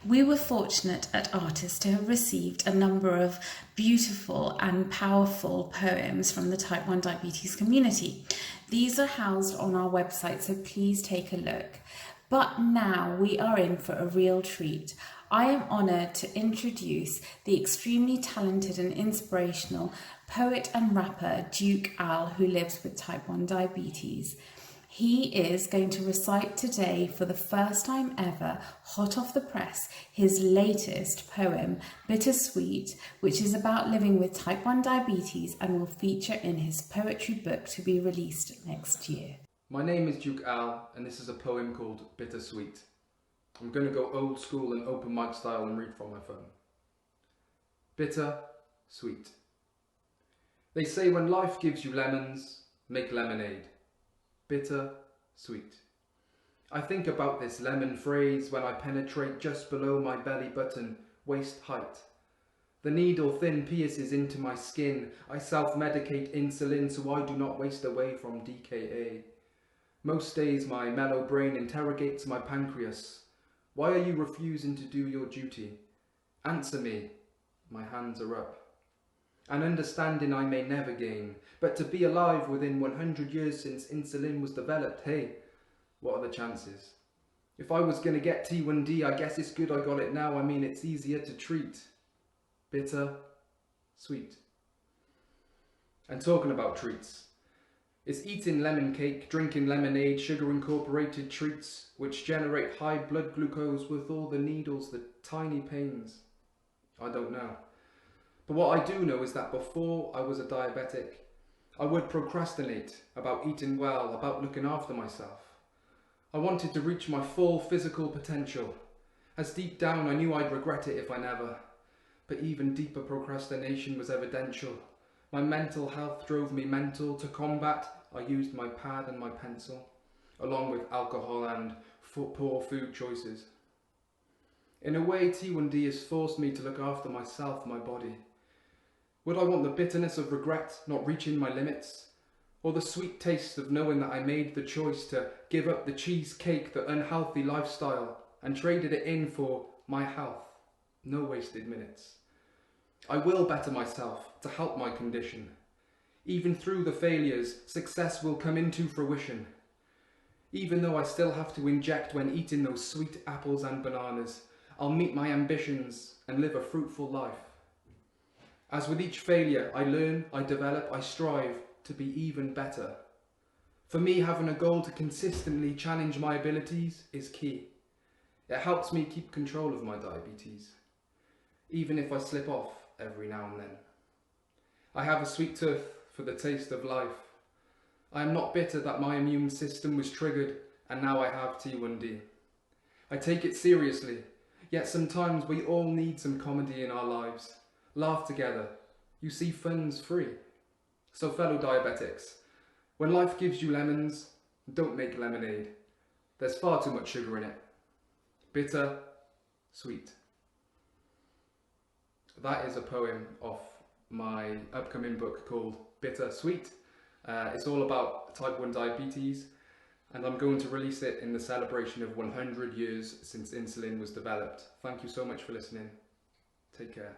We were fortunate at Artist to have received a number of beautiful and powerful poems from the type 1 diabetes community. These are housed on our website, so please take a look. But now we are in for a real treat. I am honoured to introduce the extremely talented and inspirational poet and rapper Duke Al, who lives with type 1 diabetes. He is going to recite today, for the first time ever, hot off the press, his latest poem, Bittersweet, which is about living with type 1 diabetes and will feature in his poetry book to be released next year. My name is Duke Al, and this is a poem called Bittersweet. I'm going to go old school and open mic style and read from my phone. Bitter, sweet. They say when life gives you lemons, make lemonade. Bitter, sweet. I think about this lemon phrase when I penetrate just below my belly button, waist height. The needle thin pierces into my skin. I self-medicate insulin so I do not waste away from DKA. Most days my mellow brain interrogates my pancreas. Why are you refusing to do your duty? Answer me. My hands are up. An understanding I may never gain, but to be alive within 100 years since insulin was developed, hey, what are the chances? If I was going to get T1D, I guess it's good I got it now. I mean, it's easier to treat. Bitter, sweet. And talking about treats, it's eating lemon cake, drinking lemonade, sugar-incorporated treats, which generate high blood glucose with all the needles, the tiny pains. I don't know. But what I do know is that before I was a diabetic, I would procrastinate about eating well, about looking after myself. I wanted to reach my full physical potential, as deep down I knew I'd regret it if I never. But even deeper procrastination was evidential. My mental health drove me mental. To combat, I used my pad and my pencil, along with alcohol and poor food choices. In a way, T1D has forced me to look after myself, my body. Would I want the bitterness of regret, not reaching my limits? Or the sweet taste of knowing that I made the choice to give up the cheesecake, the unhealthy lifestyle, and traded it in for my health? No wasted minutes. I will better myself to help my condition. Even through the failures, success will come into fruition. Even though I still have to inject when eating those sweet apples and bananas, I'll meet my ambitions and live a fruitful life. As with each failure, I learn, I develop, I strive to be even better. For me, having a goal to consistently challenge my abilities is key. It helps me keep control of my diabetes, even if I slip off every now and then. I have a sweet tooth for the taste of life. I am not bitter that my immune system was triggered and now I have T1D. I take it seriously, yet sometimes we all need some comedy in our lives. Laugh together. You see, fun's free. So fellow diabetics, when life gives you lemons, don't make lemonade. There's far too much sugar in it. Bitter, sweet. That is a poem off my upcoming book called Bittersweet. It's all about type 1 diabetes, and I'm going to release it in the celebration of 100 years since insulin was developed. Thank you so much for listening. Take care.